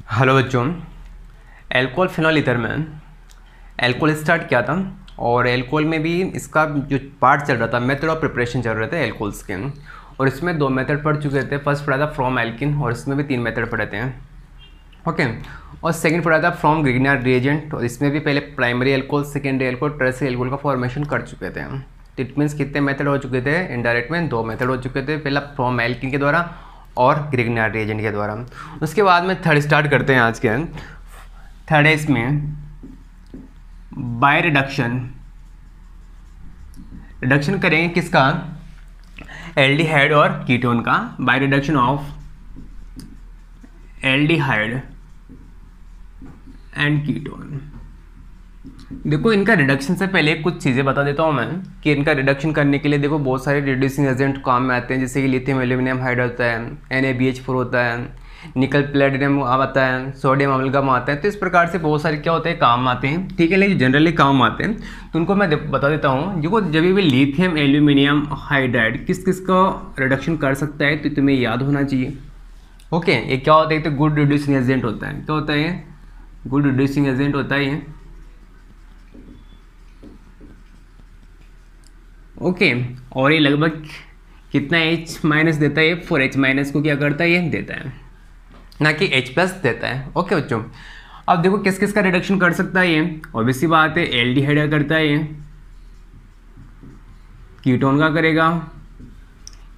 Hello बच्चों, alcohol phenol ether में alcohol start किया था और एल्कोहल में भी इसका जो पार्ट चल रहा था, मेथड ऑफ प्रिपरेशन चल रहे थे एल्कोहल्स के। और इसमें 2 मेथड पढ़ चुके थे। फर्स्ट पढ़ा था फ्रॉम एल्किन और इसमें भी 3 मेथड पढ़े थे। ओके। और सेकंड पढ़ा था फ्रॉम ग्रिग्नार रिएजेंट और इसमें भी पहले primary alcohol, secondary alcohol, tertiary alcohol का फॉर्मेशन कर चुके थे। तो इट मीन्स कितने मेथड हो चुके थे इनडायरेक्ट में? 2 मेथड हो चुके थे, पहला फ्रॉम एल्किन के द्वारा और ग्रिग्नार रिएजेंट के द्वारा। उसके बाद में थर्ड स्टार्ट करते हैं आज के। थर्ड है इसमें बाय रिडक्शन। रिडक्शन करेंगे किसका? एल्डिहाइड और कीटोन का, by reduction of aldehyde and ketone. देखो, इनका रिडक्शन से पहले कुछ चीज़ें बता देता हूँ मैं कि इनका रिडक्शन करने के लिए देखो बहुत सारे रिड्यूसिंग एजेंट काम में आते हैं, जैसे कि लिथियम एल्यूमिनियम हाइड होता है, NaBH4 होता है, निकल प्लेटिनम आता है, सोडियम अमलगम आता है। तो इस प्रकार से बहुत सारे क्या होते हैं, काम आते हैं। ठीक है, लेकिन जनरली काम आते हैं तो उनको मैं बता देता हूँ। देखो, जब भी लिथियम एल्यूमिनियम हाइड्राइड किस किस का रिडक्शन कर सकता है तो तुम्हें याद होना चाहिए। ओके, ये क्या होता है? तो गुड रिड्यूसिंग एजेंट होता है। क्या होता है? गुड रिड्यूसिंग एजेंट होता है ये। ओके। और ये लगभग कितना H- देता है? 4H- को क्या करता है? ये देता है, ना कि H+ देता है। ओके बच्चों, अब देखो किस किस का रिडक्शन कर सकता है ये। ऑब्वियसली बात है, एल्डिहाइड का करता है ये, कीटोन का करेगा।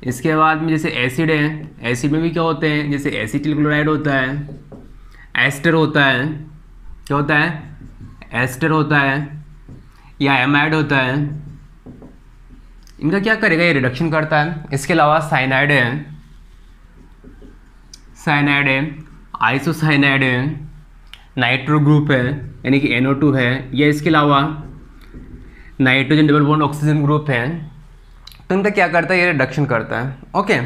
इसके बाद में जैसे एसिड है, एसिड में भी क्या होते हैं, जैसे एसिटिल क्लोराइड होता है, एस्टर होता है। क्या होता है? एस्टर होता है या एमाइड होता है। इनका क्या करेगा? ये रिडक्शन करता है। इसके अलावा साइनाइड है, साइनाइड है, आइसोसाइनाइड है, नाइट्रो ग्रुप है यानी कि NO2 है, या इसके अलावा nitrogen double bond oxygen group है। तो इनका क्या करता है? ये रिडक्शन करता है। ओके।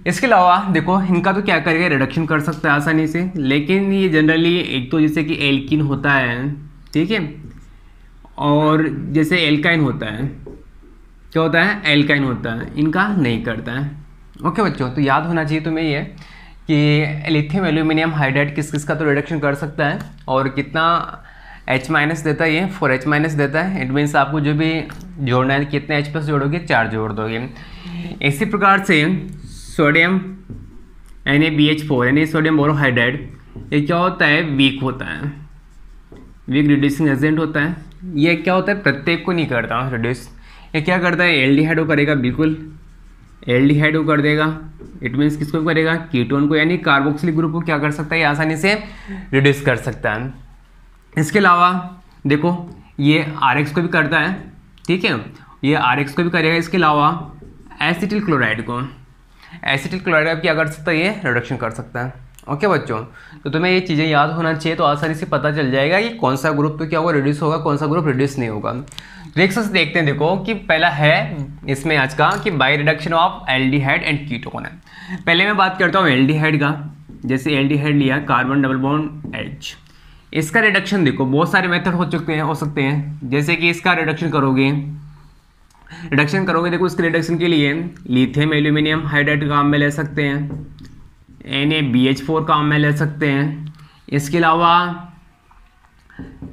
इसके अलावा देखो, इनका तो क्या करेगा? रिडक्शन कर सकता है आसानी से, लेकिन ये जनरली एक तो जैसे कि एल्किन होता है, ठीक है, और जैसे एल्काइन होता है। क्या होता है? एल्काइन होता है, इनका नहीं करता है। ओके बच्चों, तो याद होना चाहिए तुम्हें ये कि लिथियम एल्यूमिनियम हाइड्राइड किस किस का तो रिडक्शन कर सकता है और कितना H- देता है? ये 4H- देता है। इट मीन्स आपको जो भी जोड़ना है, कितने H+ जोड़ोगे? 4 जोड़ दोगे। इसी प्रकार से सोडियम NaBH4 यानी सोडियम बोरोहाइड्राइड, ये क्या होता है? वीक होता है, वीक रिड्यूसिंग एजेंट होता है। ये क्या होता है? प्रत्येक को नहीं करता रिड्यूस। ये क्या करता है? एल्डिहाइड को करेगा, बिल्कुल एल्डिहाइड को कर देगा। इट मीन्स किसको करेगा? कीटोन को, यानी कार्बोक्सिलिक ग्रुप को क्या कर सकता है? ये आसानी से रिड्यूस कर सकता है। इसके अलावा देखो, ये RH को भी करता है, ठीक है, ये RH को भी करेगा। इसके अलावा एसिटिल क्लोराइड को, एसिटिल क्लोराइड क्या कर सकता है? ये रिडक्शन कर सकता है। ओके बच्चों, तो तुम्हें ये चीज़ें याद होना चाहिए, तो आसानी से पता चल जाएगा कि कौन सा ग्रुप तो क्या होगा? रिड्यूस होगा, कौन सा ग्रुप रिड्यूस नहीं होगा। रिएक्शंस देखते हैं। देखो कि पहला है इसमें आज का कि by reduction of aldehyde and ketone है। पहले मैं बात करता हूँ एल्डिहाइड का। जैसे एल्डिहाइड लिया, कार्बन डबल बॉन्ड H, इसका रिडक्शन देखो बहुत सारे मेथड हो सकते हैं। जैसे कि इसका रिडक्शन करोगे, देखो इसके रिडक्शन के लिए लिथियम एल्यूमिनियम हाइड्राइड काम में ले सकते हैं, NaBH4 काम में ले सकते हैं। इसके अलावा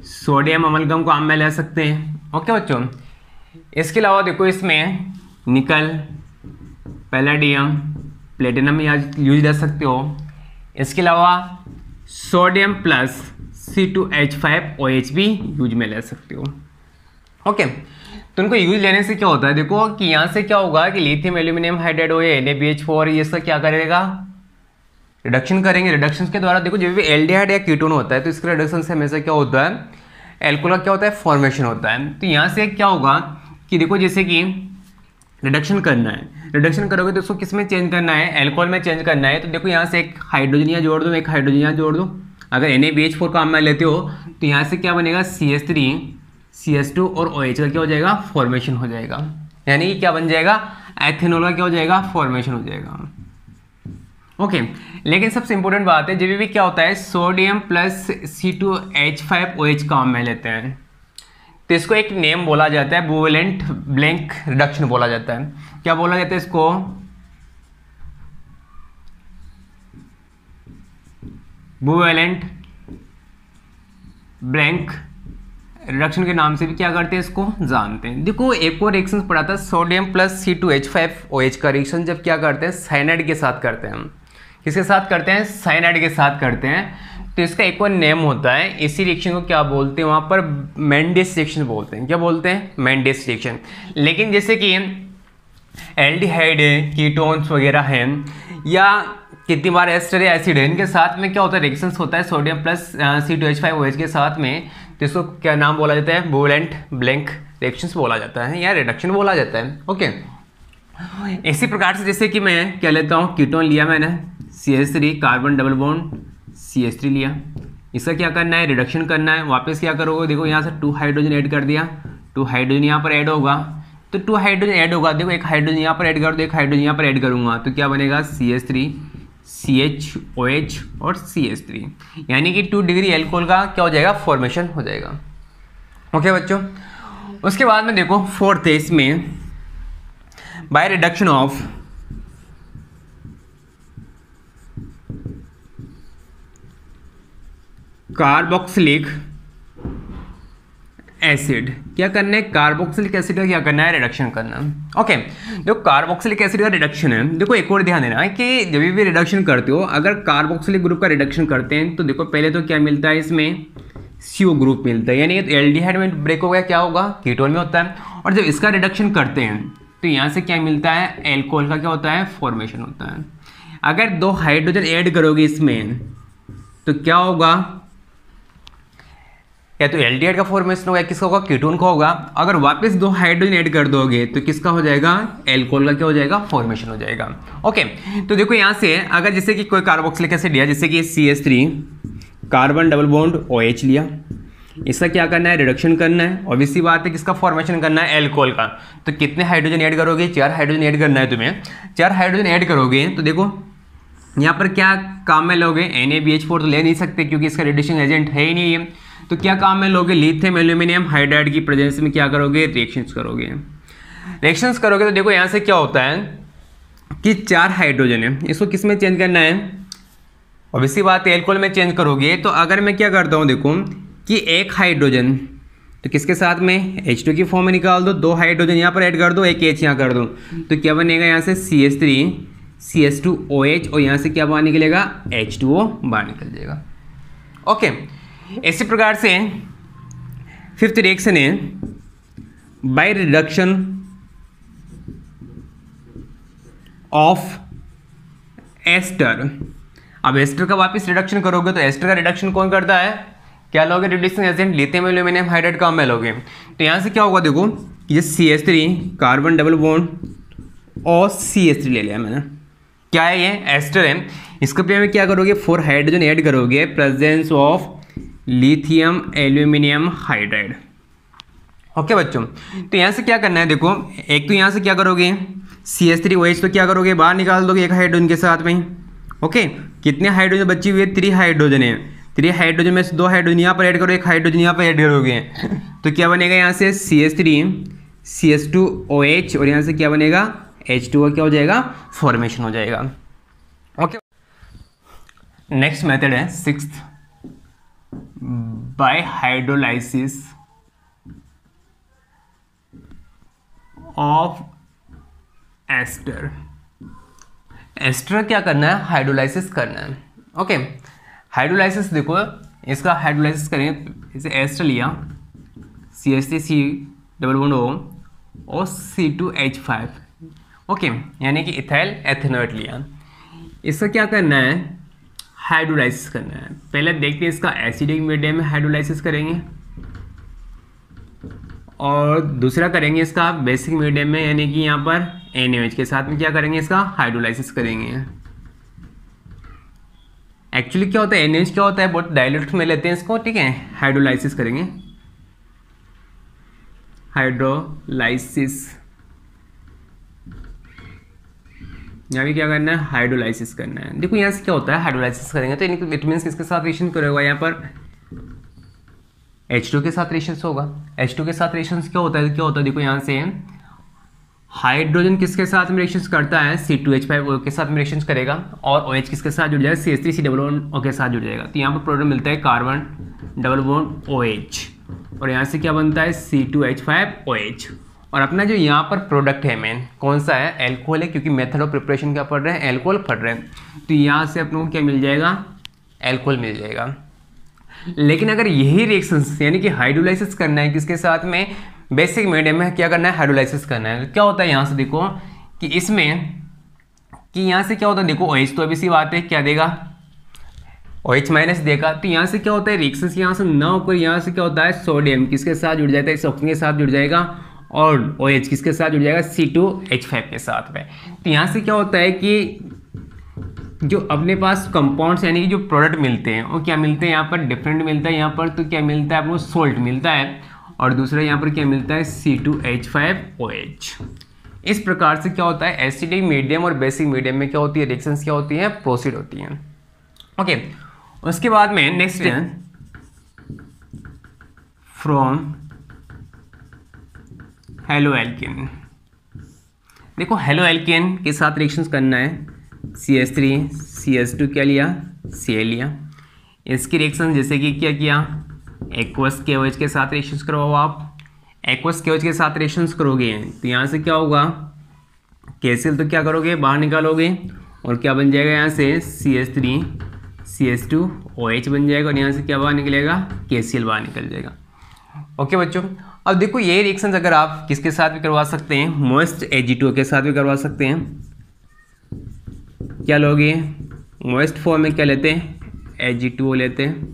सोडियम अमलगम को काम में ले सकते हैं। ओके बच्चों, इसके अलावा देखो इसमें निकल, पैलेडियम, प्लेटिनम यूज कर सकते हो। इसके अलावा सोडियम प्लस C2H5OH भी यूज में ले सकते हो। ओके, तो उनको यूज लेने से क्या होता है? देखो कि यहाँ से क्या होगा कि लिथियम एल्यूमिनियम हाइड्राइड हो या NaBH4, ये इसका क्या करेगा? रिडक्शन करेंगे। रिडक्शन के द्वारा देखो, जब भी एल्डिहाइड या कीटोन होता है तो इसके रिडक्शन से हमेशा क्या होता है? एल्कोहल का क्या होता है? फॉर्मेशन होता है। तो यहाँ से क्या होगा कि देखो, जैसे कि रिडक्शन करना है, रिडक्शन करोगे तो उसको किस में चेंज करना है? एल्कोहल में चेंज करना है। तो देखो यहाँ से एक हाइड्रोजन यहाँ जोड़ दो, एक हाइड्रोजन यहाँ जोड़ दो। अगर NaBH4 काम में लेते हो तो यहाँ से क्या बनेगा? CH3 CH2 और OH का क्या हो जाएगा? फॉर्मेशन हो जाएगा। यानी कि क्या बन जाएगा? एथेनॉल का क्या हो जाएगा? फॉर्मेशन हो जाएगा। ओके, लेकिन सबसे इंपॉर्टेंट बात है, जब भी क्या होता है सोडियम प्लस C2H5OH काम में लेते हैं तो इसको एक नेम बोला जाता है, कोवेलेंट ब्लैंक रिडक्शन बोला जाता है। क्या बोला जाता है इसको? कोवैलेंट ब्लैंक रिडक्शन के नाम से भी क्या करते हैं, इसको जानते हैं। देखो एक और रिएक्शन पढ़ा था, सोडियम प्लस C2H5OH का रिएक्शन जब क्या करते हैं, साइनाइड के साथ करते हैं। किसके साथ करते हैं, साइनाइड के साथ करते हैं। तो इसका एक और नेम होता है, इसी रिएक्शन को क्या बोलते हैं वहाँ पर, मेंडेस रिएक्शन बोलते हैं। क्या बोलते हैं, मेंडेस रिएक्शन। लेकिन जैसे कि एल्डिहाइड है, कीटोन्स वगैरह हैं, या कितनी बार एस्टर या एसिड है, इनके साथ में क्या होता है, रिएक्शंस होता है सोडियम प्लस C2H5OH के साथ में, तो इसको क्या नाम बोला जाता है, कोवैलेंट ब्लैंक रिएक्शंस बोला जाता है या रिडक्शन बोला जाता है। ओके, इसी प्रकार से जैसे कि मैं क्या लेता हूँ, कीटोन लिया मैंने CH3 carbon double bond CH3 लिया, इसका क्या करना है, रिडक्शन करना है। वापस क्या करोगे, देखो यहाँ से 2 हाइड्रोजन ऐड कर दिया, 2 हाइड्रोजन यहाँ पर ऐड होगा, तो 2 हाइड्रोजन ऐड होगा। देखो एक हाइड्रोजन यहाँ पर ऐड कर दो, एक हाइड्रोजन यहाँ पर ऐड करूँगा, तो क्या बनेगा, CH3 CHOH और CH3, यानी कि 2 डिग्री एल्कोहल का क्या हो जाएगा, फॉर्मेशन हो जाएगा। ओके बच्चों, उसके बाद में देखो फोर्थ है, इसमें by reduction of carboxylic acid, क्या करना है, कार्बोक्सिलिक एसिड का क्या करना है, रिडक्शन करना है। ओके, देखो कार्बोक्सिलिक एसिड का रिडक्शन है। देखो एक और ध्यान देना है कि जब भी रिडक्शन करते हो, अगर कार्बोक्सिलिक ग्रुप का रिडक्शन करते हैं तो देखो पहले तो क्या मिलता है, इसमें CO ग्रुप मिलता है, यानी एल्डिहाइड में ब्रेक हो गया, क्या होगा, कीटोन में होता है। और जब इसका रिडक्शन करते हैं तो यहाँ से क्या मिलता है, एल्कोहल का क्या होता है, फॉर्मेशन होता है। अगर 2 हाइड्रोजन ऐड करोगे इसमें तो क्या होगा, या तो एल्डिहाइड का फॉर्मेशन होगा, किसका होगा, कीटोन का होगा। अगर वापस 2 हाइड्रोजन ऐड कर दोगे तो किसका हो जाएगा, एल्कोहल का क्या हो जाएगा, फॉर्मेशन हो जाएगा। ओके, तो देखो यहाँ से अगर जैसे कि कोई कार्बोक्सिलिक एसिड लिया, जैसे कि CH3 carbon double bond OH लिया, इसका क्या करना है, रिडक्शन करना है। ऑब्वियसली बात है, किसका फॉर्मेशन करना है, एल्कोहल का। तो कितने हाइड्रोजन ऐड करोगे, 4 हाइड्रोजन ऐड करना है तुम्हें। 4 हाइड्रोजन ऐड करोगे तो देखो यहाँ पर क्या काम में लोगे, NaBH4 तो ले नहीं सकते क्योंकि इसका रिडक्शन एजेंट है ही नहीं है। तो क्या काम में लोगे, लिथियम एल्यूमिनियम हाइड्राइड की प्रेजेंस में क्या करोगे, रिएक्शंस करोगे। रिएक्शंस करोगे तो देखो यहाँ से क्या होता है कि 4 हाइड्रोजन है, इसको किस में चेंज करना है, ऑब्वियसली बात है एल्कोहल में चेंज करोगे। तो अगर मैं क्या करता हूँ, देखो कि 1 हाइड्रोजन तो किसके साथ में, H2 की फॉर्म में निकाल दो, 2 हाइड्रोजन यहाँ पर ऐड कर दो, 1 H यहाँ कर दो, तो क्या बनेगा, यहाँ से CH3 CH2OH और यहाँ से क्या बाहर निकलेगा, H2O बाहर निकल जाएगा। ओके, इसी प्रकार से 5th रिएक्शन है बाय रिडक्शन ऑफ एस्टर। अब एस्टर का वापस रिडक्शन करोगे तो एस्टर का रिडक्शन कौन करता है, क्या लोगे, reducing agent lithium aluminium hydride काम में लोगे। तो यहाँ से क्या होगा, देखो ये CH3 कार्बन डबल बॉन्ड और CH3 ले लिया मैंने, क्या है ये, एस्टर है। इसके पे में क्या करोगे, 4 हाइड्रोजन ऐड करोगे, presence of lithium aluminium hydride. Okay बच्चों, तो यहाँ से क्या करना है, देखो एक तो यहाँ से क्या करोगे, CH3OH तो क्या करोगे, बाहर निकाल दोगे 1 हाइड्रोजन के साथ में। ओके, कितने हाइड्रोजन बची हुई है, 3 हाइड्रोजन है। 3 हाइड्रोजन में से 2 हाइड्रोजन यहाँ पर ऐड करो, 1 हाइड्रोजन यहाँ पर ऐड करोगे, तो क्या बनेगा, यहाँ से CH3 CH2OH और यहाँ से क्या बनेगा, H2O क्या हो जाएगा, फॉर्मेशन हो जाएगा। ओके, नेक्स्ट मेथड है 6th by hydrolysis of ester. Ester क्या करना है, हाइड्रोलाइसिस करना है। ओके, हाइड्रोलाइसिस देखो इसका हाइड्रोलाइसिस करेंगे, जैसे एस्टर लिया CH3C डबल बॉन्ड O और C2H5, ओके, यानी कि इथाइल एथेनॉइड लिया। इसका क्या करना है, हाइड्रोलाइसिस करना है। पहले देखते हैं इसका एसिडिक मीडियम में हाइड्रोलाइसिस करेंगे और दूसरा करेंगे इसका बेसिक मीडियम में, यानी कि यहाँ पर NaOH के साथ में क्या करेंगे, इसका हाइड्रोलाइसिस करेंगे। एक्चुअली क्या होता है, NaOH क्या होता है, बहुत डाइल्यूट में लेते हैं इसको, ठीक है, हाइड्रोलाइसिस करेंगे, हाइड्रोलाइसिस, यहाँ भी क्या करना है, हाइड्रोलाइसिस करना है। देखो यहाँ से क्या होता है, हाइड्रोलाइसिस करेंगे तो इनके विटामिन किसके साथ रिएक्शन करेगा, यहाँ पर H2 के साथ रिएक्शन होगा। H2 के साथ रिएक्शन क्या होता है, देखो यहाँ से हाइड्रोजन किसके साथ में रिएक्शन करता है, C2H5O के साथ में रिएक्शन करेगा, और OH किसके साथ जुड़ जाएगा, CH3COO के साथ जुड़ जाएगा। तो यहाँ पर प्रोडक्ट मिलता है कार्बन डबल बॉन्ड OH, और यहाँ से क्या बनता है, C2H5OH। और अपना जो यहाँ पर प्रोडक्ट है मेन कौन सा है, एल्कोहल है, क्योंकि मेथड ऑफ प्रिपरेशन क्या पढ़ रहे हैं, एल्कोहल पढ़ रहे हैं। तो यहाँ से अपने को क्या मिल जाएगा, एल्कोहल मिल जाएगा। लेकिन अगर यही रिएक्शंस यानी कि हाइड्रोलाइसिस करना है किसके साथ में, बेसिक मीडियम में क्या करना है, हाइड्रोलाइसिस करना है। क्या होता है यहाँ से देखो कि इसमें कि यहाँ से क्या होता है, देखो OH तो अभी सी बात है, क्या देगा, OH माइनस देगा। तो यहाँ से क्या होता है, रिएक्शंस यहाँ से ना होकर यहाँ से क्या होता है, सोडियम किसके साथ जुड़ जाता है, इस ऑक्सीजन के साथ जुड़ जाएगा, और OH किसके साथ जुड़ जाएगा, C2H5 के साथ में। तो यहाँ से क्या होता है कि जो अपने पास कंपाउंड्स यानी कि जो प्रोडक्ट मिलते हैं वो क्या मिलते हैं, यहाँ पर डिफरेंट मिलता है। यहाँ पर तो क्या मिलता है, आपको सोल्ट मिलता है, और दूसरा यहाँ पर क्या मिलता है, C2H5OH। इस प्रकार से क्या होता है, एसिडिक मीडियम और बेसिक मीडियम में क्या होती है, रिएक्शंस क्या होती हैं, प्रोसीड होती हैं। ओके, उसके बाद में नेक्स्ट है फ्रॉम हेलोएल्केन। देखो हेलोएल्केन के साथ रिएक्शंस करना है, CH3 CH2 क्या लिया, Cl लिया। इसकी रिएक्शन जैसे कि क्या किया, एक्वस KOH के साथ रिएक्शंस करो, आप एक्वस KOH के साथ रिएक्शंस करोगे तो यहाँ से क्या होगा, KCl तो क्या करोगे, बाहर निकालोगे, और क्या बन जाएगा, यहाँ से CH3 CH2OH बन जाएगा, और यहाँ से क्या बाहर निकलेगा, KCl बाहर निकल जाएगा। ओके बच्चों, अब देखो ये रिएक्शंस अगर आप किसके साथ भी करवा सकते हैं, मोस्ट Ag2O के साथ भी करवा सकते हैं। क्या लोगे, मोस्ट फॉर्म में क्या लेते हैं, Ag2O लेते हैं।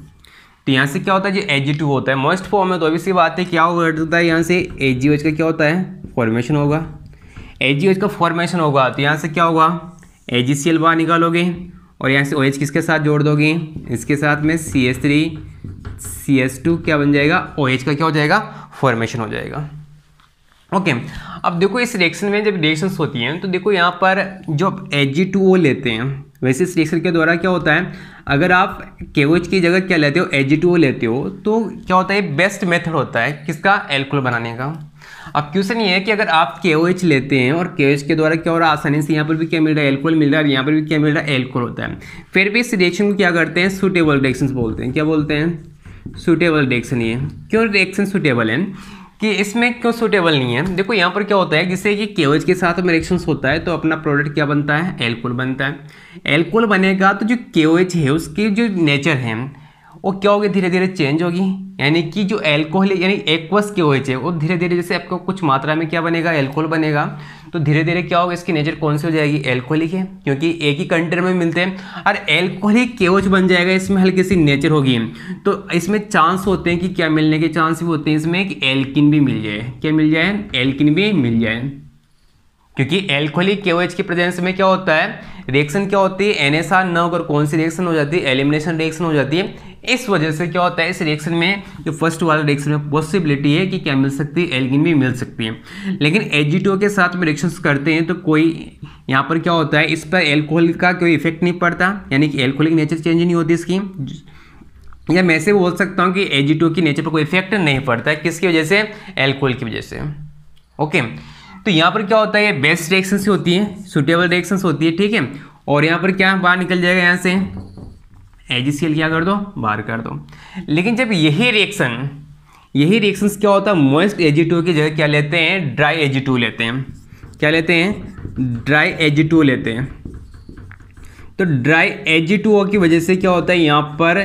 तो यहाँ से क्या होता है, जो Ag2 होता है मोस्ट फॉर्म में, तो अभी सी बात है क्या होता है, यहाँ से AgOH का क्या होता है, फॉर्मेशन होगा। AgOH का फॉर्मेशन होगा तो यहाँ से क्या होगा, AgCl बाहर निकालोगे, और यहाँ से OH किसके साथ जोड़ दोगे, इसके साथ में CH3 CH2 क्या बन जाएगा, OH का क्या हो जाएगा, फॉर्मेशन हो जाएगा। ओके, अब देखो इस रिएक्शन में जब रिएक्शंस होती हैं तो देखो यहाँ पर जो Ag2O लेते हैं, वैसे इस रिएक्शन के द्वारा क्या होता है, अगर आप KOH की जगह क्या लेते हो, Ag2O लेते हो, तो क्या होता है, बेस्ट मेथड होता है किसका, एल्कोहल बनाने का। अब क्वेश्चन ये है कि अगर आप KOH लेते हैं और KOH के द्वारा क्या हो रहा है, आसानी से यहाँ पर भी क्या मिल रहा है, एल्कोहल मिल रहा है, और यहाँ पर भी क्या मिल रहा है, एल्कोहल होता है। फिर भी इस रिएक्शन को क्या करते हैं, सूटेबल रिएक्शंस बोलते हैं। क्या बोलते हैं, सूटेबल रिएक्शन। ये क्यों रिएक्शन सूटेबल है, कि इसमें क्यों सूटेबल नहीं है, देखो यहाँ पर क्या होता है, जैसे कि KOH के साथ में रिएक्शंस होता है तो अपना प्रोडक्ट क्या बनता है, एल्कोहल बनता है। एल्कोहल बनेगा तो जो KOH है उसकी जो नेचर है वो क्या होगी, धीरे धीरे चेंज होगी, यानी कि जो एल्कोहल यानी एक्वस KOH है वो धीरे धीरे जैसे आपको कुछ मात्रा में क्या बनेगा, एल्कोहल बनेगा, तो धीरे धीरे क्या होगा, इसकी नेचर कौन सी हो जाएगी, एल्कोहलिक है, क्योंकि एक ही कंटेनर में मिलते हैं, और एल्कोहलिक KOH बन जाएगा, इसमें हल्की सी नेचर होगी। तो इसमें चांस होते हैं कि क्या मिलने के चांस भी होते हैं इसमें कि एल्किन भी मिल जाए, क्या मिल जाए, एल्किन भी मिल जाए, क्योंकि एल्कोहलिक KOH की प्रेजेंस में क्या होता है, रिएक्शन क्या होती है, NSR न होकर कौन सी रिएक्शन हो जाती है, एलिमिनेशन रिएक्शन हो जाती है। इस वजह से क्या होता है, इस रिएक्शन में जो फर्स्ट वाला रिएक्शन में पॉसिबिलिटी है कि क्या मिल सकती है, एल्किन भी मिल सकती है। लेकिन Ag2O के साथ में रिएक्शंस करते हैं तो कोई यहाँ पर क्या होता है, इस पर एल्कोहल का कोई इफेक्ट नहीं पड़ता, यानी कि एल्कोहलिक नेचर चेंज नहीं होती इसकी, या मैं से बोल सकता हूँ कि Ag2O की नेचर पर कोई इफेक्ट नहीं पड़ता है, किसकी वजह से, एल्कोहल की वजह से। ओके, तो यहाँ पर क्या होता है, ये बेस्ट रिएक्शंस होती है, सूटेबल रिएक्शंस होती है, ठीक है। और यहाँ पर क्या बाहर निकल जाएगा, यहाँ से AgCl क्या कर दो, बाहर कर दो। लेकिन जब यही रिएक्शंस क्या होता है, मोस्ट Ag2O की जगह क्या लेते हैं, ड्राई Ag2O लेते हैं। क्या लेते हैं, ड्राई Ag2O लेते हैं। तो ड्राई Ag2O की वजह से क्या होता है, यहाँ पर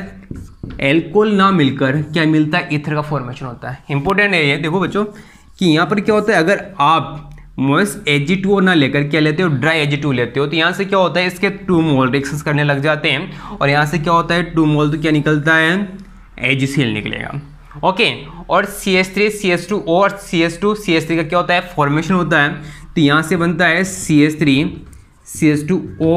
एल्कोहल ना मिलकर क्या मिलता है, ईथर का फॉर्मेशन होता है। इंपॉर्टेंट है ये, देखो बच्चों कि यहाँ पर क्या होता है, अगर आप मोस्ट Ag2O ना लेकर क्या लेते हो, ड्राई Ag2O लेते हो, तो यहाँ से क्या होता है, इसके 2 मोल रिएक्शंस करने लग जाते हैं, और यहाँ से क्या होता है, 2 मोल तो क्या निकलता है, AgCl निकलेगा। ओके, और CH3 CH2 और CH3 का क्या होता है, फॉर्मेशन होता है। तो यहाँ से बनता है CH3 CH2O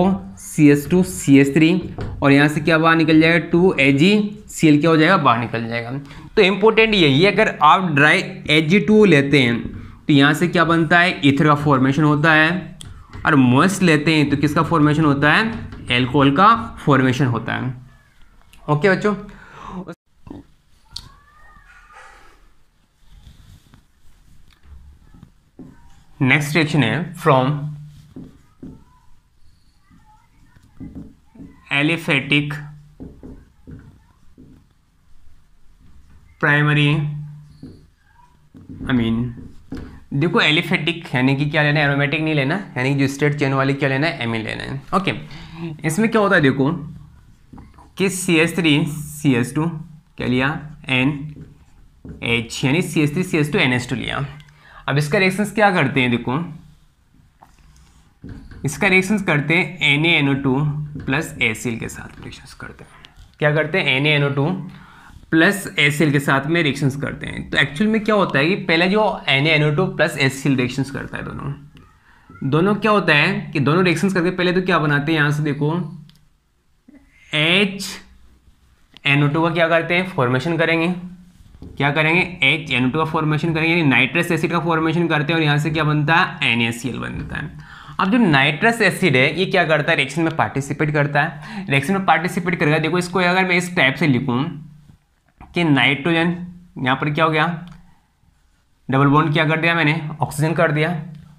CH2 CH3, और यहाँ से क्या बाहर निकल जाएगा, 2 AgCl क्या हो जाएगा, बाहर निकल जाएगा। तो इंपॉर्टेंट यही है, अगर आप ड्राई Ag2O लेते हैं तो यहाँ से क्या बनता है, ईथर का फॉर्मेशन होता है, और मोस्ट लेते हैं तो किसका फॉर्मेशन होता है, एल्कोहल का फॉर्मेशन होता है। ओके बच्चों, नेक्स्ट रिएक्शन है फ्रॉम एलिफेटिक प्राइमरी देखो एलिफेटिक यानी कि क्या लेना है, एरोमेटिक नहीं लेना, यानी कि जो स्ट्रेट चेन वाली क्या लेना है, एमीन लेना है। ओके, इसमें क्या होता है देखो कि CH3 CH2 क्या लिया, NH यानी CH3 CH2 NH2 लिया। अब इसका रिएक्शंस क्या करते हैं, देखो इसका रिएक्शंस करते हैं NaNO2 प्लस HCl के साथ रिएक्शंस करते हैं। क्या करते हैं, NaNO2 प्लस HCl के साथ में रिएक्शंस करते हैं। तो एक्चुअल में क्या होता है कि पहले जो NaNO2 प्लस HCl रिएक्शंस करता है, दोनों क्या होता है कि दोनों रिएक्शंस करके पहले तो क्या बनाते हैं, यहाँ से देखो HNO2 का क्या करते हैं, फॉर्मेशन करेंगे। क्या करेंगे, HNO2 का फॉर्मेशन करेंगे, यानी नाइट्रस एसिड का फॉर्मेशन करते हैं और यहाँ से क्या बनता है, NaCl बनता है। अब जो नाइट्रस एसिड है ये क्या करता है, रिएक्शन में पार्टिसिपेट करता है। रिएक्शन में पार्टिसिपेट करेगा, देखो इसको अगर मैं इस टाइप से लिखूँ कि नाइट्रोजन, यहाँ पर क्या हो गया, डबल बॉन्ड क्या कर दिया मैंने, ऑक्सीजन कर दिया।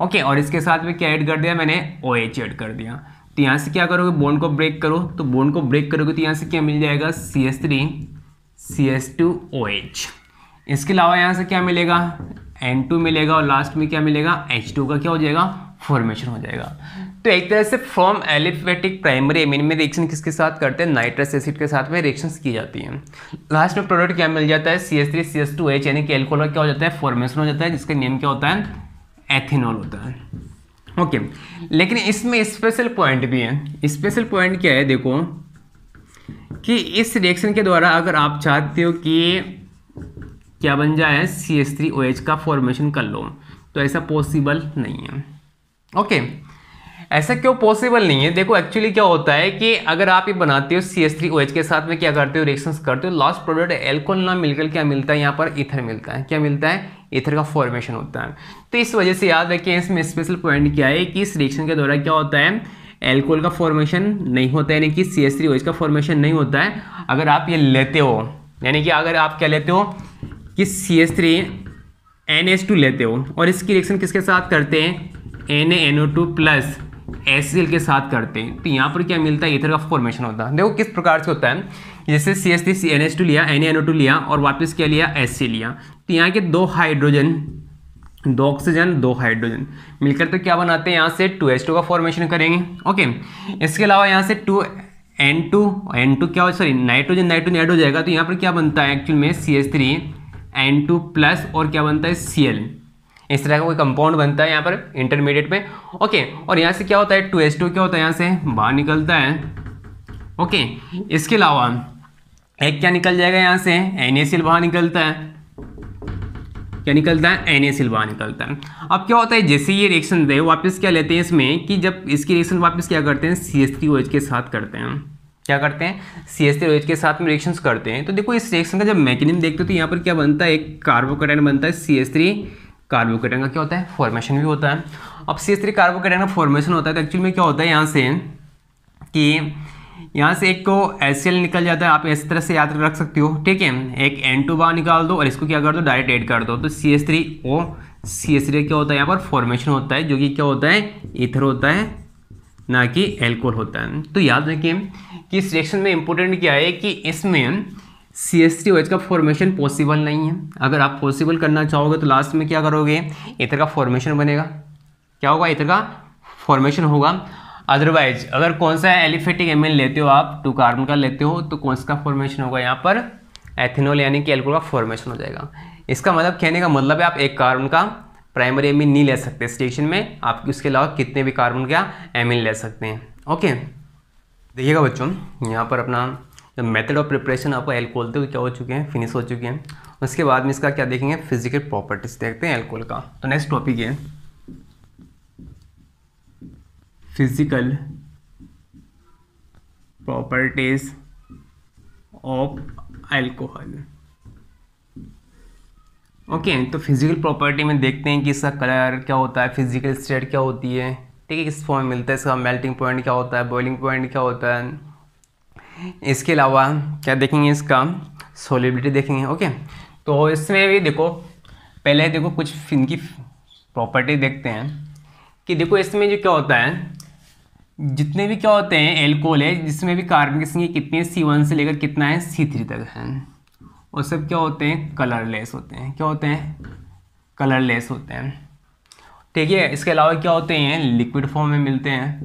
ओके, और इसके साथ में क्या ऐड कर दिया मैंने, OH ऐड कर दिया। तो यहाँ से क्या करोगे, बॉन्ड को ब्रेक करो, तो बॉन्ड को ब्रेक करोगे तो यहाँ से क्या मिल जाएगा, CH3 CH2 OH। इसके अलावा यहाँ से क्या मिलेगा, N2 मिलेगा और लास्ट में क्या मिलेगा, H2 का क्या हो जाएगा, फॉर्मेशन हो जाएगा। तो एक तरह से फ्रॉम एलिफेटिक प्राइमरी एमीन में रिएक्शन किसके साथ करते हैं, नाइट्रस एसिड के साथ में रिएक्शंस की जाती हैं। लास्ट में प्रोडक्ट क्या मिल जाता है, CH3 CH2H यानी कि एल्कोहल क्या हो जाता है, फॉर्मेशन हो जाता है, जिसका नेम क्या होता है, एथेनॉल होता है। ओके, लेकिन इसमें स्पेशल पॉइंट भी है। स्पेशल पॉइंट क्या है, देखो कि इस रिएक्शन के द्वारा अगर आप चाहते हो कि क्या बन जाए, CH3OH का फॉर्मेशन कर लो, तो ऐसा पॉसिबल नहीं है। ओके, ऐसा क्यों पॉसिबल नहीं है, देखो एक्चुअली क्या होता है कि अगर आप ये बनाते हो CH3OH के साथ में क्या करते हो, रिएक्शंस करते हो, लास्ट प्रोडक्ट एल्कोहल ना मिलकर क्या मिलता है, यहाँ पर ईथर मिलता है। क्या मिलता है, ईथर का फॉर्मेशन होता है। तो इस वजह से याद रखिए, इसमें स्पेशल पॉइंट क्या है कि इस रिएक्शन के द्वारा क्या होता है, एल्कोहल का फॉर्मेशन नहीं होता है, यानी कि CH3OH का फॉर्मेशन नहीं होता है। अगर आप ये लेते हो, यानी कि अगर आप क्या लेते हो कि CH3NH2 लेते हो और इसकी रिएक्शन किसके साथ करते हैं, NaNO2 प्लस HCl के साथ करते हैं, तो यहाँ पर क्या मिलता है, ईथर का फॉर्मेशन होता है। देखो किस प्रकार से होता है, जैसे CH3NH2 लिया, NaNO2 लिया और वापस क्या लिया, HCl लिया, तो यहाँ के दो हाइड्रोजन, दो ऑक्सीजन, दो हाइड्रोजन मिलकर तो क्या बनाते हैं, यहाँ से 2H2 का फॉर्मेशन करेंगे। ओके, इसके अलावा यहाँ से 2N2 क्या हो, सॉरी नाइट्रोजन ऐड हो जाएगा, तो यहाँ पर क्या बनता है एक्चुअल में CH3N2 प्लस और क्या बनता है, Cl। इस तरह का कोई कंपाउंड बनता है यहाँ पर इंटरमीडिएट में। ओके, और यहाँ से क्या होता है, 2H2 क्या होता है, यहाँ से बाहर निकलता है। ओके, इसके अलावा एक क्या निकल जाएगा, यहाँ से NaCl बाहर निकलता है। क्या निकलता है, NaCl बाहर निकलता है। अब क्या होता है, जैसे ये रिएक्शन दे वापस क्या लेते हैं इसमें, कि जब इसकी रिएक्शन वापस क्या करते हैं, CH3OH के साथ करते हैं। क्या करते हैं, CH3OH के साथ में रिएक्शंस करते हैं। तो देखो इस रिएक्शन का जब मैकेनिज्म देखते हो तो यहाँ पर क्या बनता है, एक कार्बोकेटायन बनता है, CH3 कार्बोकेटायन का क्या होता है, फॉर्मेशन भी होता है। अब CH3 कार्बोकेटायन का फॉर्मेशन होता है तो एक्चुअली में क्या होता है, यहाँ से कि यहाँ से एक को HCl निकल जाता है, आप इस तरह से याद रख सकते हो। ठीक है, एक N2 बाहर निकाल दो और इसको क्या कर दो, डायरेक्ट ऐड कर दो, तो CH3O CH3 क्या होता है, यहाँ पर फॉर्मेशन होता है, जो कि क्या होता है, ईथर होता है, ना कि एल्कोहल होता है। तो याद रखिए कि इस रिएक्शन में इंपॉर्टेंट क्या है कि इसमें CH3OH का फॉर्मेशन पॉसिबल नहीं है। अगर आप पॉसिबल करना चाहोगे तो लास्ट में क्या करोगे, ईथर का फॉर्मेशन बनेगा। क्या होगा, ईथर का फॉर्मेशन होगा। अदरवाइज अगर कौन सा एलिफेटिक एमीन लेते हो आप, 2 कार्बन का लेते हो, तो कौन सा फॉर्मेशन होगा, यहाँ पर एथेनॉल यानी कि एल्कोहल का फॉर्मेशन हो जाएगा। इसका मतलब कहने का मतलब है आप एक कार्बन का प्राइमरी एमीन नहीं ले सकते इस रिएक्शन में, आप इसके अलावा कितने भी कार्बन का एमीन ले सकते हैं। ओके, देखिएगा बच्चों, यहाँ पर अपना जो मेथड ऑफ प्रिपरेशन आपको एल्कोहल थे क्या हो चुके हैं, फिनिश हो चुके हैं। उसके बाद में इसका क्या देखेंगे, फिजिकल प्रॉपर्टीज देखते हैं एल्कोहल का। तो नेक्स्ट टॉपिक है physical properties of alcohol. Okay, तो फिजिकल प्रॉपर्टी में देखते हैं कि इसका कलर क्या होता है, फिजिकल स्टेट क्या होती है, ठीक है, किस फॉर्म में मिलता है, इसका मेल्टिंग पॉइंट क्या होता है, बॉइलिंग पॉइंट क्या होता है। इसके अलावा क्या देखेंगे, इसका सॉल्युबिलिटी देखेंगे। ओके, तो इसमें भी देखो, पहले देखो कुछ इनकी प्रॉपर्टी देखते हैं कि देखो इसमें जो क्या होता है, जितने भी क्या होते हैं एल्कोहल है जिसमें भी कार्बन की संख्या कितनी है, C1 से लेकर कितना है, C3 तक है, और सब क्या होते हैं, कलरलेस होते हैं। क्या होते हैं, कलरलेस होते हैं। ठीक है, इसके अलावा क्या होते हैं, लिक्विड फॉर्म में मिलते हैं।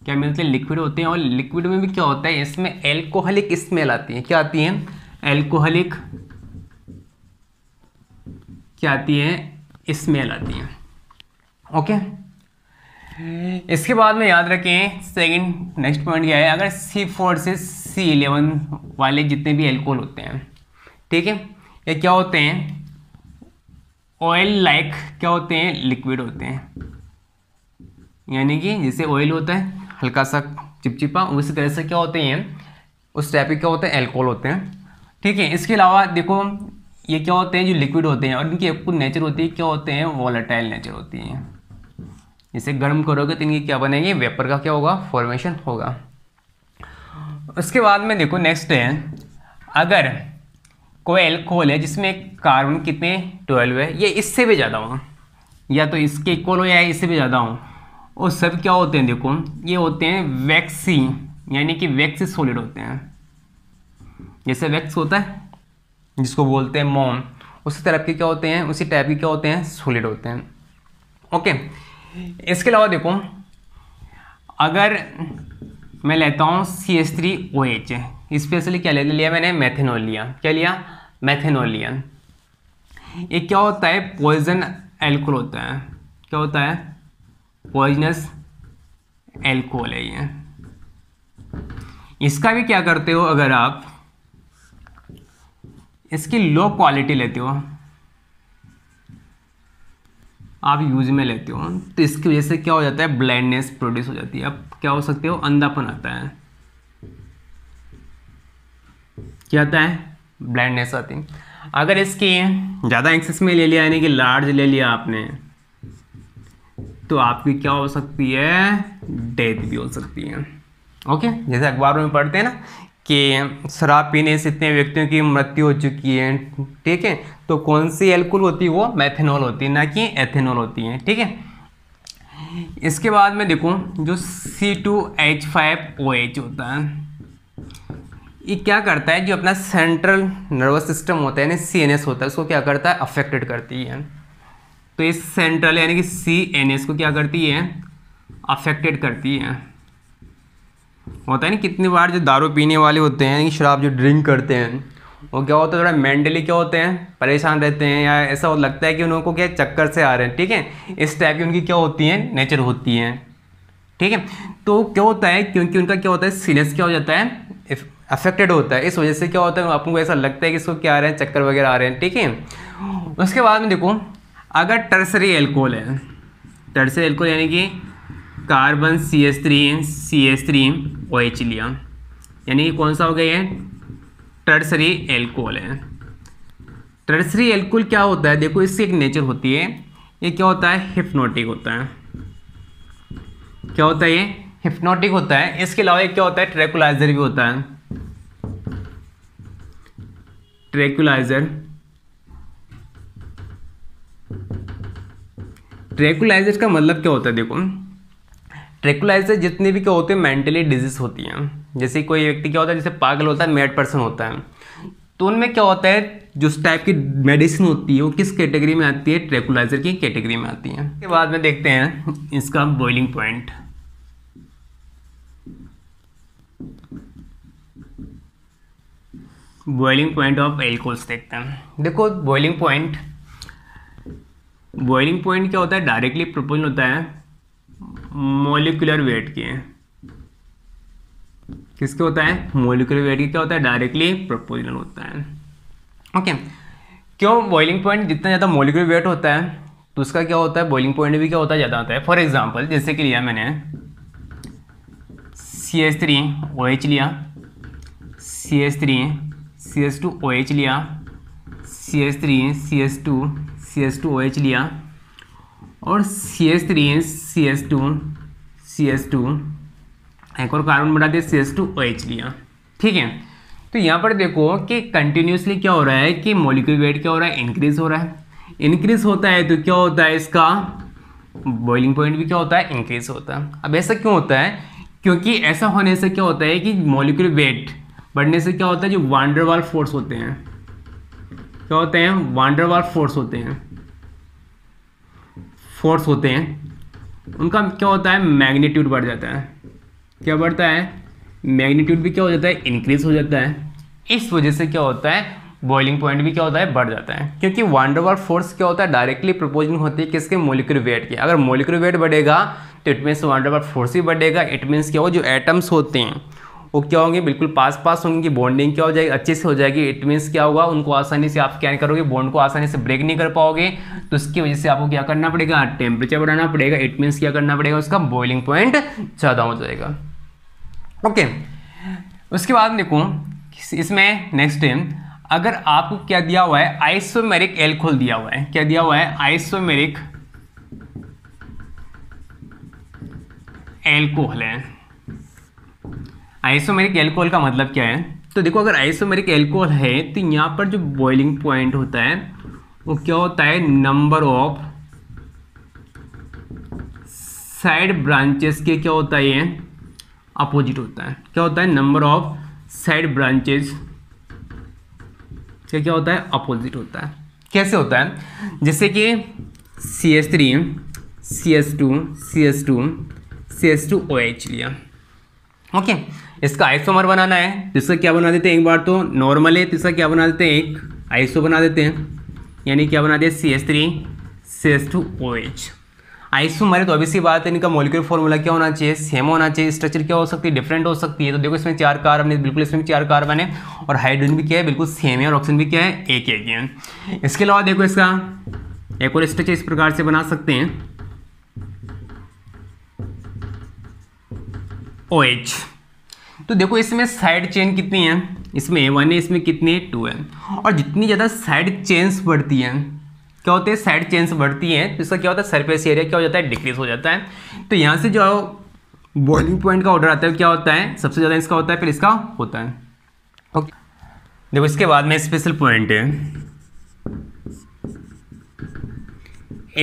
क्या मिलते हैं, लिक्विड होते हैं। और लिक्विड में भी क्या होता है, इसमें एल्कोहलिक स्मेल आती है। क्या आती है, एल्कोहलिक क्या आती है, स्मेल आती है। ओके, इसके बाद में याद रखें सेकंड नेक्स्ट पॉइंट क्या है, अगर C4 से C11 वाले जितने भी एल्कोहल होते हैं, ठीक है, ये क्या होते हैं, ऑयल लाइक क्या होते हैं, लिक्विड होते हैं। यानी कि जैसे ऑयल होता है हल्का सा चिपचिपा, उसी तरह से क्या होते हैं, उस टाइप के क्या होते हैं, एल्कोहल होते हैं। ठीक है, इसके अलावा देखो ये क्या होते हैं, जो लिक्विड होते हैं और इनकी एक नेचर होती है, क्या होते हैं, वॉलेटाइल नेचर होती है। इसे गर्म करोगे तो इनकी क्या बनेगी, वेपर का क्या होगा, फॉर्मेशन होगा। उसके बाद में देखो नेक्स्ट है, अगर कोई एल्कोहल है जिसमें कार्बन कितने 12 है, ये इससे भी ज़्यादा हो, या तो इसके इक्वल हो या इससे भी ज़्यादा हो, और सब क्या होते हैं, देखो ये होते हैं वैक्सी, यानी कि वैक्सी सॉलिड होते हैं। जैसे वैक्स होता है जिसको बोलते हैं मोम, उसी तरह के क्या होते हैं, उसी टाइप के क्या होते हैं, सॉलिड होते हैं। ओके, इसके अलावा देखो अगर मैं लेता हूँ CH3OH, स्पेशली क्या ले लिया मैंने, मेथेनॉल लिया। क्या लिया, मेथेनॉल लिया। ये क्या होता है, पॉइजन एल्कोहल होता है। क्या होता है, पॉइजनस एल्कोहल है ये। इसका भी क्या करते हो, अगर आप इसकी लो क्वालिटी लेते हो, आप यूज में लेते हो, तो इसकी वजह से क्या हो जाता है, ब्लाइंडनेस प्रोड्यूस हो जाती है। अब क्या हो सकते हो, अंधापन आता है। क्या आता है, ब्लाइंडनेस आती है। अगर इसकी ज़्यादा एक्सेस में ले लिया, यानी कि लार्ज ले लिया आपने, तो आपकी क्या हो सकती है, डेथ भी हो सकती है। ओके, जैसे अखबारों में पढ़ते हैं ना कि शराब पीने से इतने व्यक्तियों की मृत्यु हो चुकी है। ठीक है, तो कौन सी एल्कोहल होती है, वो मेथेनॉल होती है, ना कि एथेनॉल होती है। ठीक है, इसके बाद में देखो जो C2H5OH होता है, ये क्या करता है, जो अपना सेंट्रल नर्वस सिस्टम होता है यानी CNS होता है, उसको क्या करता है, अफेक्टेड करती है। तो इस सेंट्रल यानी कि CNS को क्या करती है, अफेक्टेड करती है। होता है ना, कितनी बार जो दारू पीने वाले होते हैं, यानी शराब जो ड्रिंक करते हैं, वो क्या होता है, थोड़ा मेंटली क्या होते हैं, परेशान रहते हैं, या ऐसा लगता है कि उनको क्या चक्कर से आ रहे हैं। ठीक है, इस टाइप की उनकी क्या होती है, नेचर होती है। ठीक है, तो क्या होता है, क्योंकि उनका क्या होता है, सीरियस क्या हो जाता है, अफेक्टेड होता है। इस वजह से क्या होता है, आपको ऐसा लगता है कि इसको क्या आ रहे हैं, चक्कर वगैरह आ रहे हैं। ठीक है, उसके बाद में देखो अगर टर्सरी एल्कोहल है, टर्सरी एल्कोहल यानी कि कार्बन CH3OH लिया, यानी कि कौन सा हो गया, ये टर्सरी एल्कोहल है। टर्सरी एल्कोहल क्या होता है, देखो इसकी एक नेचर होती है, ये क्या होता है, हिप्नोटिक होता है। क्या होता है, ये हिप्नोटिक होता है। इसके अलावा क्या होता है, ट्रैंक्विलाइजर भी होता है। ट्रैंक्विलाइजर, ट्रैंक्विलाइजर का मतलब क्या होता है, देखो ट्रैंक्विलाइजर जितने भी क्या होते हैं, मेंटली डिजीज होती हैं। जैसे कोई व्यक्ति क्या होता है, जैसे पागल होता है, मैड पर्सन होता है, तो उनमें क्या होता है, जो टाइप की मेडिसिन होती है वो किस कैटेगरी में आती है, ट्रैंक्विलाइजर की कैटेगरी में आती है। उसके बाद में देखते हैं इसका boiling point. Boiling point of alcohols देखते हैं। देखो बॉइलिंग पॉइंट क्या होता है, डायरेक्टली प्रोपोर्शनल होता है मॉलिक्यूलर वेट के। किसके होता है, मॉलिक्यूलर वेट के क्या होता है, डायरेक्टली प्रोपोर्शनल होता है। ओके, क्यों, बॉइलिंग पॉइंट जितना ज़्यादा मॉलिक्यूलर वेट होता है तो उसका क्या होता है, बॉइलिंग पॉइंट भी क्या होता है, ज़्यादा होता है। फॉर एग्जांपल जैसे कि लिया मैंने CH3OH लिया, CH2OH लिया, CH2OH लिया, और CH2 एक और कार्बन बढ़ा दिया, CH2OH लिया। ठीक है, तो यहाँ पर देखो कि कंटिन्यूसली क्या हो रहा है कि मॉलिक्यूलर वेट क्या हो रहा है, इंक्रीज हो रहा है। इंक्रीज होता है तो क्या होता है, इसका बॉइलिंग पॉइंट भी क्या होता है, इंक्रीज होता है। अब ऐसा क्यों होता है, क्योंकि ऐसा होने से क्या होता है कि मॉलिक्यूलर वेट बढ़ने से क्या होता है, जो वान डेर वाल्स फोर्स होते हैं, क्या होते हैं, वान डेर वाल्स फोर्स होते हैं, उनका क्या होता है, मैग्नीट्यूड बढ़ जाता है। क्या बढ़ता है, मैग्नीट्यूड भी क्या हो जाता है, इंक्रीज हो जाता है। इस वजह से क्या होता है, बॉइलिंग पॉइंट भी क्या होता है, बढ़ जाता है। क्योंकि वान डेर वाल्स फोर्स क्या होता है, डायरेक्टली प्रोपोर्शनल होती है किसके, मॉलिक्यूलर वेट के। अगर मॉलिक्यूलर वेट बढ़ेगा तो it means van der Waals force भी बढ़ेगा। इट मीन्स क्या हो, जो एटम्स होते हैं वो क्या होंगे, बिल्कुल पास होंगे, बॉन्डिंग क्या हो जाएगी, अच्छे से हो जाएगी। इट मीन्स क्या होगा, उनको आसानी से आप क्या करोगे, बॉन्ड को आसानी से ब्रेक नहीं कर पाओगे। तो इसकी वजह से आपको क्या करना पड़ेगा, टेम्परेचर बढ़ाना पड़ेगा। इट मीन्स क्या करना पड़ेगा, उसका बॉइलिंग पॉइंट ज़्यादा हो जाएगा। ओके, उसके बाद देखो इसमें नेक्स्ट टाइम अगर आपको क्या दिया हुआ है, आइसोमेरिक एल्कोहल दिया हुआ है। क्या दिया हुआ है, आइसोमेरिक एल्कोहल है। आइसोमेरिक एल्कोहल का मतलब क्या है, तो देखो अगर आइसोमेरिक एल्कोहल है तो यहाँ पर जो बॉइलिंग पॉइंट होता है वो क्या होता है, नंबर ऑफ साइड ब्रांचेस के क्या होता है, ये अपोजिट होता है। क्या होता है, नंबर ऑफ साइड ब्रांचेस क्या होता है, अपोजिट होता है। कैसे होता है, जैसे कि CH3 CH2 CH2 CH2OH लिया। ओके, इसका आइसोमर बनाना है तो इसका क्या बना देते हैं, एक बार तो नॉर्मल है तो इसका क्या बना देते हैं, एक आइसो बना देते हैं। यानी क्या बना दिया, CH3 CH2OH। आइसोमर है तो अभी सी बात है, इनका मॉलिक्यूलर फॉर्मूला क्या होना चाहिए, सेम होना चाहिए। स्ट्रक्चर क्या हो सकती है, डिफरेंट हो सकती है। तो देखो इसमें 4 कार्बन है, बिल्कुल इसमें 4 कार्बन है, और हाइड्रोजन भी क्या है, बिल्कुल सेम है, और ऑक्सीजन भी क्या है, एक है। इसके अलावा देखो इसका एक और स्ट्रक्चर इस प्रकार से बना सकते हैं, OH। तो देखो इसमें साइड चेन कितनी है, इसमें 1 है, इसमें कितनी है, 2 है। और जितनी ज़्यादा साइड चेन्स बढ़ती हैं, क्या होते हैं, साइड चेन्स बढ़ती हैं, तो इसका क्या होता है, सरफेस एरिया क्या हो जाता है, डिक्रीज हो जाता है। तो यहाँ से जो बॉइलिंग पॉइंट का ऑर्डर आता है क्या होता है, सबसे ज़्यादा इसका होता है, फिर इसका होता है। ओके, देखो इसके बाद में स्पेशल पॉइंट है।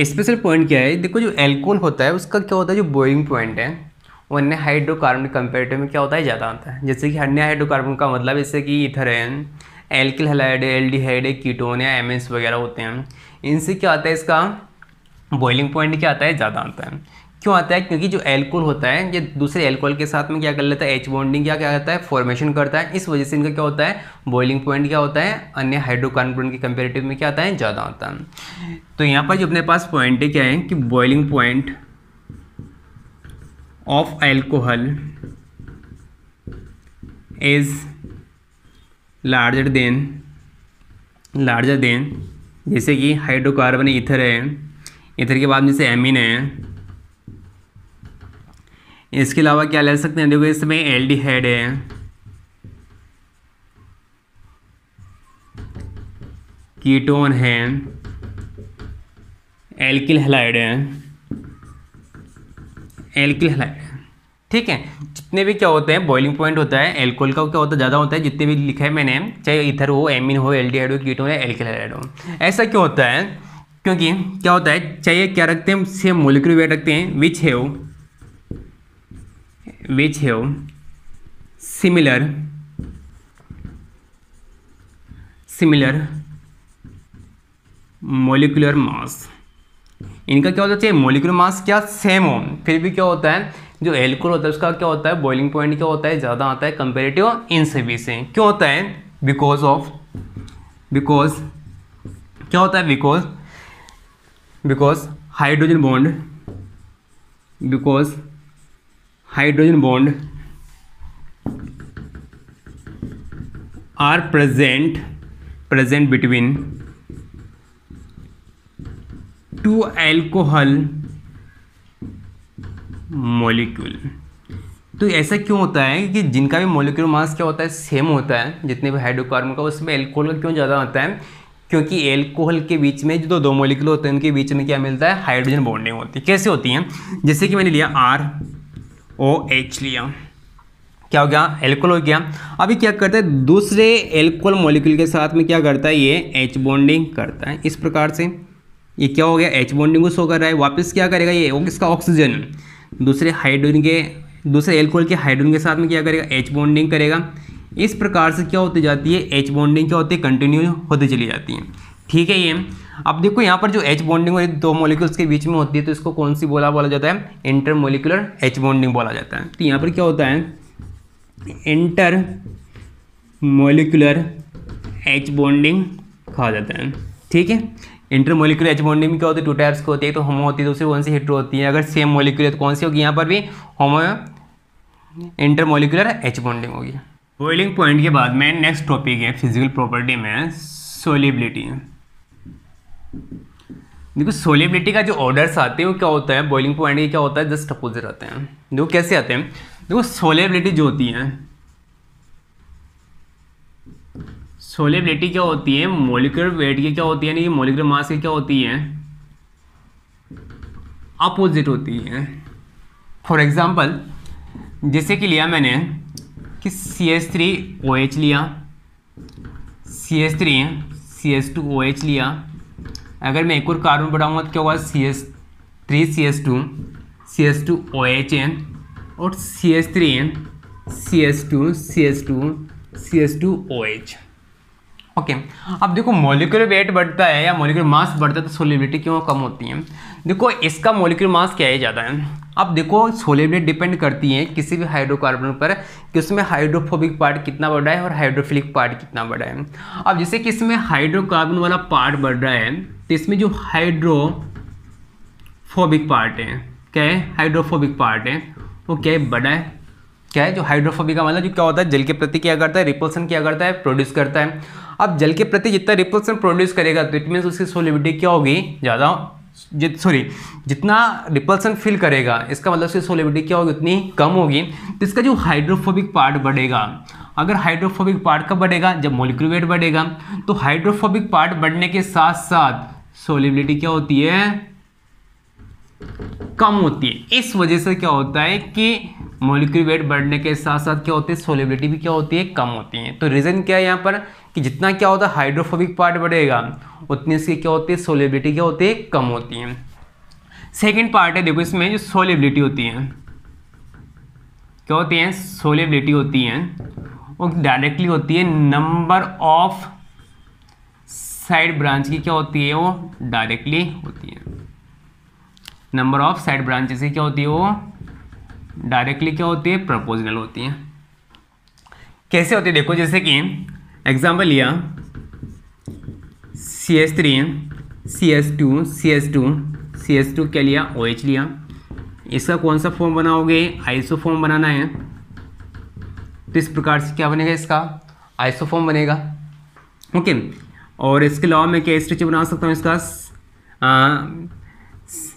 स्पेशल पॉइंट क्या है, देखो जो एल्कोहल होता है उसका क्या होता है, जो बॉइलिंग पॉइंट है वो अन्य हाइड्रोकार्बन कंपेरेटिव में क्या होता है, ज़्यादा आता है। जैसे कि अन्य हाइड्रोकार्बन का मतलब जैसे कि ईथर है, एल्किल हैलाइड है, एल्डिहाइड है, कीटोन है, एमिन्स वगैरह होते हैं। इनसे क्या आता है, इसका बॉइलिंग पॉइंट क्या आता है, ज़्यादा आता है। क्यों आता है, क्योंकि जो एल्कोहल होता है ये दूसरे एल्कोहल के साथ में क्या कर लेता है, एच बॉन्डिंग क्या करता है, फॉर्मेशन करता है। इस वजह से इनका क्या होता है, बॉइलिंग पॉइंट क्या होता है, अन्य हाइड्रोकार्बन के कंपेरेटिव में क्या आता है, ज़्यादा आता है। तो यहाँ पर जो अपने पास पॉइंट है क्या है कि boiling point of alcohol is larger than जैसे कि हाइड्रोकार्बन ईथर है, ईथर के बाद जैसे एमीन है। इसके अलावा क्या ले सकते हैं, देखो इसमें एल्डिहाइड है, कीटोन है, एल्किल हैलाइड है, ठीक है। जितने भी क्या होते हैं बॉइलिंग पॉइंट होता है एल्कोहल का क्या होता है, ज़्यादा होता है। जितने भी लिखा है मैंने, चाहे ईथर हो, एमीन हो, एल्डिहाइड हो, कीटोन है, एल्किल हैलाइड हो। ऐसा क्यों होता है, क्योंकि क्या होता है, चाहिए क्या रखते हैं, सेम मॉलिक्यूलर वेट रखते हैं, which have similar molecular mass. इनका क्या होता है, चाहिए मॉलिक्यूलर मास क्या सेम हो, फिर भी क्या होता है, जो एल्कोहल होता है उसका क्या होता है, बॉइलिंग पॉइंट क्या होता है, ज़्यादा आता है कंपेरेटिव इन सभी से। क्यों होता है, बिकॉज क्या होता है, because hydrogen bond are present between two alcohol molecule. तो ऐसा क्यों होता है कि जिनका भी मॉलिक्यूलर मास क्या होता है, सेम होता है, जितने भी हाइड्रोकार्बन का, उसमें एल्कोहल का क्यों ज़्यादा आता है, क्योंकि एल्कोहल के बीच में जो दो मॉलिक्यूल होते हैं उनके बीच में क्या मिलता है, हाइड्रोजन बॉन्डिंग होती है। कैसे होती हैं, जैसे कि मैंने लिया ROH लिया, क्या हो गया, एल्कोहल हो गया। अभी क्या करता है, दूसरे एल्कोहल मॉलिक्यूल के साथ में क्या करता है, ये H बॉन्डिंग करता है। इस प्रकार से ये क्या हो गया, H बॉन्डिंग को शो कर रहा है। वापस क्या करेगा ये, वो किसका, ऑक्सीजन दूसरे एल्कोहल के हाइड्रोजन के साथ में क्या करेगा, H बॉन्डिंग करेगा। इस प्रकार से क्या होती जाती है, H बॉन्डिंग क्या होती है, कंटिन्यू होती चली जाती है। ठीक है। ये अब देखो यहाँ पर जो H बॉन्डिंग और दो मॉलिक्यूल्स के बीच में होती है तो इसको कौन सी बोला जाता है, इंटरमोलिकुलर H बॉन्डिंग बोला जाता है। तो यहाँ पर क्या होता है, इंटरमोलिकुलर H बॉन्डिंग कहा जाता है। ठीक है। इंटरमोलिकुलर H बॉन्डिंग में क्या होती है, 2 टाइप्स की होती है, तो होमो होती है, दूसरी कौन सी, हेटेरो होती है। अगर सेम मॉलिक्यूल है तो कौन सी होगी, यहाँ पर भी होमो इंटरमोलिकुलर H बॉन्डिंग होगी। बॉइलिंग पॉइंट के बाद में नेक्स्ट टॉपिक है फिजिकल प्रॉपर्टी में सोलिबिलिटी। देखो सोलिबिलिटी का जो ऑर्डर्स आते हैं वो क्या होता है, बॉइलिंग पॉइंट के क्या होता है, जस्ट अपोजिट आते हैं। देखो कैसे आते हैं, देखो सोलिबिलिटी जो होती है, सोलिबिलिटी क्या होती है, मॉलिक्यूलर वेट की क्या होती है, यानी मॉलिक्यूलर मास की क्या होती है, अपोजिट होती है। फॉर एग्जांपल जैसे कि लिया मैंने कि CH3OH लिया, CH3CH2OH लिया। अगर मैं एक और कार्बन बढ़ाऊंगा तो क्या होगा, CH3CH2OH और CH3CH2OH। ओके। अब देखो मॉलिक्यूलर वेट बढ़ता है या मॉलिक्यूलर मास बढ़ता है तो सोलिबिलिटी क्यों कम होती है। देखो इसका मॉलिक्यूलर मास क्या है, ज़्यादा है। अब देखो सोलिबिलिटी डिपेंड करती है किसी भी हाइड्रोकार्बन पर कि उसमें हाइड्रोफोबिक पार्ट कितना बढ़ रहा है और हाइड्रोफिलिक पार्ट कितना बढ़ रहा है। अब जैसे कि इसमें हाइड्रोकार्बन वाला पार्ट बढ़ रहा है तो इसमें जो हाइड्रोफोबिक पार्ट है, क्या है, हाइड्रोफोबिक पार्ट है, वो क्या है, बड़ा है। क्या है, जो हाइड्रोफोबिक का मतलब जो क्या होता है, जल के प्रति क्या करता है, रिपल्सन क्या करता है, प्रोड्यूस करता है। अब जल के प्रति जितना रिपल्सन प्रोड्यूस करेगा तो इट मीन्स उसकी सोलिबिलिटी क्या होगी, ज़्यादा, जितना रिपल्सन फील करेगा इसका मतलब उसकी सोलिबिलिटी क्या होगी, उतनी कम होगी। तो इसका जो हाइड्रोफोबिक पार्ट बढ़ेगा, अगर हाइड्रोफोबिक पार्ट कब बढ़ेगा, जब मॉलिक्यूलर वेट बढ़ेगा, तो हाइड्रोफोबिक पार्ट बढ़ने के साथ साथ सोलिबिलिटी क्या होती है, कम होती है। इस वजह से क्या होता है कि मॉलिक्यूलर वेट बढ़ने के साथ साथ क्या होती है, सोलिबिलिटी भी क्या होती है, कम होती है। तो रीजन क्या है यहाँ पर कि जितना क्या होता है हाइड्रोफोबिक पार्ट बढ़ेगा उतनी इसकी क्या होती है, सोलिबिलिटी क्या होती है, कम होती है। सेकेंड पार्ट है, देखो इसमें जो सोलिबिलिटी होती है, क्या होती है, सोलिबिलिटी होती है, वो डायरेक्टली होती है नंबर ऑफ साइड ब्रांच की क्या होती है, वो डायरेक्टली होती है। नंबर ऑफ साइड ब्रांचेस की क्या होती है, वो डायरेक्टली क्या होती है, प्रोपोर्शनल होती है। कैसे होती है, देखो जैसे कि एग्जांपल लिया CH3CH2 क्या लिया, OH लिया। इसका कौन सा फॉर्म बनाओगे, आइसो फॉर्म बनाना है। तो इस प्रकार से क्या बनेगा, इसका आइसो फॉर्म बनेगा। ओके। और इसके अलावा मैं क्या स्ट्रक्चर बना सकता हूँ, इसका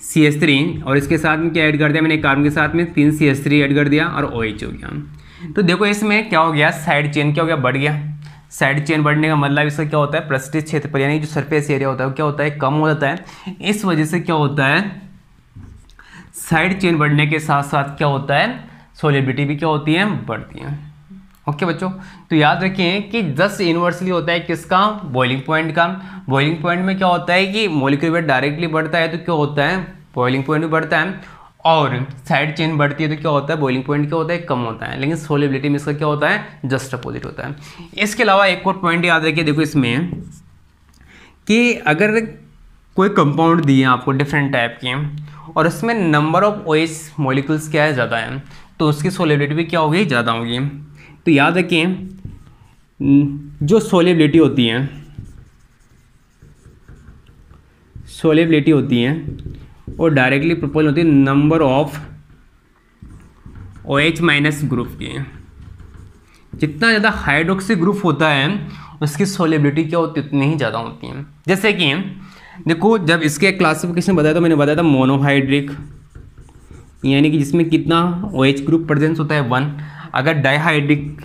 CH3 और इसके साथ में क्या ऐड कर दिया मैंने, कार्बन के साथ में 3 CH3 ऐड कर दिया और OH हो गया। तो देखो इसमें क्या हो गया, साइड चेन क्या हो गया, बढ़ गया। साइड चेन बढ़ने का मतलब इसका क्या होता है, पृष्ठीय क्षेत्रफल यानी जो सरफेस एरिया होता है वो क्या होता है, कम हो जाता है। इस वजह से क्या होता है, साइड चेन बढ़ने के साथ साथ क्या होता है, सोलिबिलिटी भी क्या होती है, बढ़ती है। ओके बच्चों, तो याद रखें कि जस्ट इनवर्सली होता है किसका, बॉइलिंग पॉइंट का। बॉइलिंग पॉइंट में क्या होता है कि मॉलिक्यूलर वेट डायरेक्टली बढ़ता है तो क्या होता है, बॉइलिंग पॉइंट भी बढ़ता है, और साइड चेन बढ़ती है तो क्या होता है, बॉइलिंग पॉइंट क्या होता है, कम होता है। लेकिन सोलिबिलिटी में इसका क्या होता है, जस्ट अपोजिट होता है। इसके अलावा एक और पॉइंट याद रखिए, देखो इसमें कि अगर कोई कंपाउंड दिए आपको डिफरेंट टाइप के और उसमें नंबर ऑफ OH मॉलिक्यूल्स क्या है, ज़्यादा है, तो उसकी सोलिबिलिटी भी क्या होगी, ज़्यादा होगी। तो याद रखें जो सोलिबिलिटी होती है, सोलिबिलिटी होती है वो डायरेक्टली प्रोपोर्शनल होती है number of OH minus group की। जितना ज़्यादा हाइड्रोक्सी ग्रुप होता है उसकी सोलिबिलिटी क्या होती है, उतनी ही ज़्यादा होती है। जैसे कि देखो जब इसके क्लासिफिकेशन बताया तो मैंने बताया था मोनोहाइड्रिक यानी कि जिसमें कितना OH ग्रुप प्रेजेंस होता है 1। अगर डाइहाइड्रिक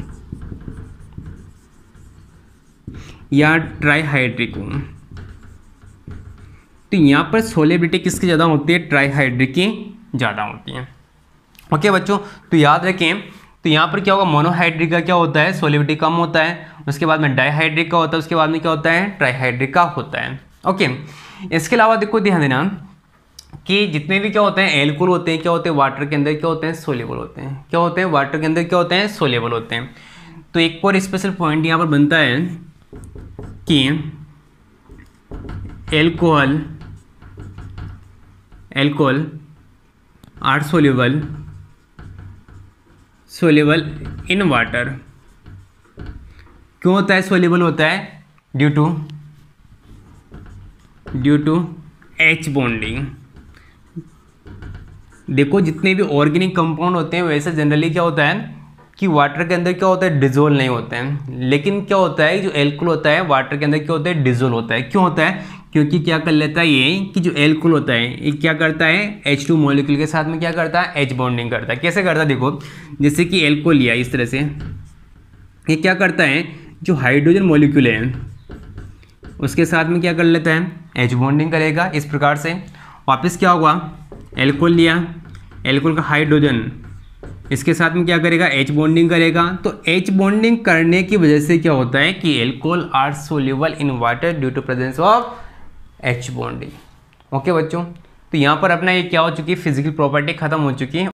या ट्राइहाइड्रिक हो तो यहाँ पर सोलिबिलिटी किसकी ज़्यादा होती है, ट्राइहाइड्रिक की ज़्यादा होती है। ओके बच्चों, तो याद रखें, तो यहाँ पर क्या होगा, मोनोहाइड्रिक का क्या होता है, सोलिबिलिटी कम होता है, उसके बाद में डाइहाइड्रिक का होता है, उसके बाद में क्या होता है, ट्राइहाइड्रिक का होता है। ओके, इसके अलावा देखो ध्यान देना कि जितने भी क्या होते हैं एल्कोहल होते हैं, क्या होते हैं वाटर के अंदर क्या होते हैं सोल्यूबल होते हैं, क्या होते हैं वाटर के अंदर क्या होते हैं सोल्यूबल होते हैं। तो एक और स्पेशल पॉइंट यहाँ पर बनता है कि alcohol are soluble in water. क्यों होता है सोल्यूबल होता है? Due to H bonding. देखो जितने भी ऑर्गेनिक कंपाउंड होते हैं वैसे जनरली क्या होता है कि वाटर के अंदर क्या होता है डिजोल्व नहीं होते हैं, लेकिन क्या होता है जो एल्कोहल होता है वाटर के अंदर क्या होता है डिजोल्व होता है। क्यों होता है? क्योंकि क्या कर लेता है ये कि जो एल्कोहल होता है ये क्या करता है H2 मॉलिक्यूल के साथ में क्या करता है H बॉन्डिंग करता है। कैसे करता है? देखो जैसे कि एल्कोहल लिया इस तरह से, ये क्या करता है जो हाइड्रोजन मॉलिक्यूल है उसके साथ में क्या कर लेता है H बॉन्डिंग करेगा। इस प्रकार से वापस क्या होगा, एल्कोहल लिया, एल्कोहल का हाइड्रोजन इसके साथ में क्या करेगा H बॉन्डिंग करेगा। तो H बॉन्डिंग करने की वजह से क्या होता है कि alcohol are soluble in water due to presence of H bonding. Okay बच्चों, तो यहाँ पर अपना ये क्या हो चुकी है फिजिकल प्रॉपर्टी खत्म हो चुकी है।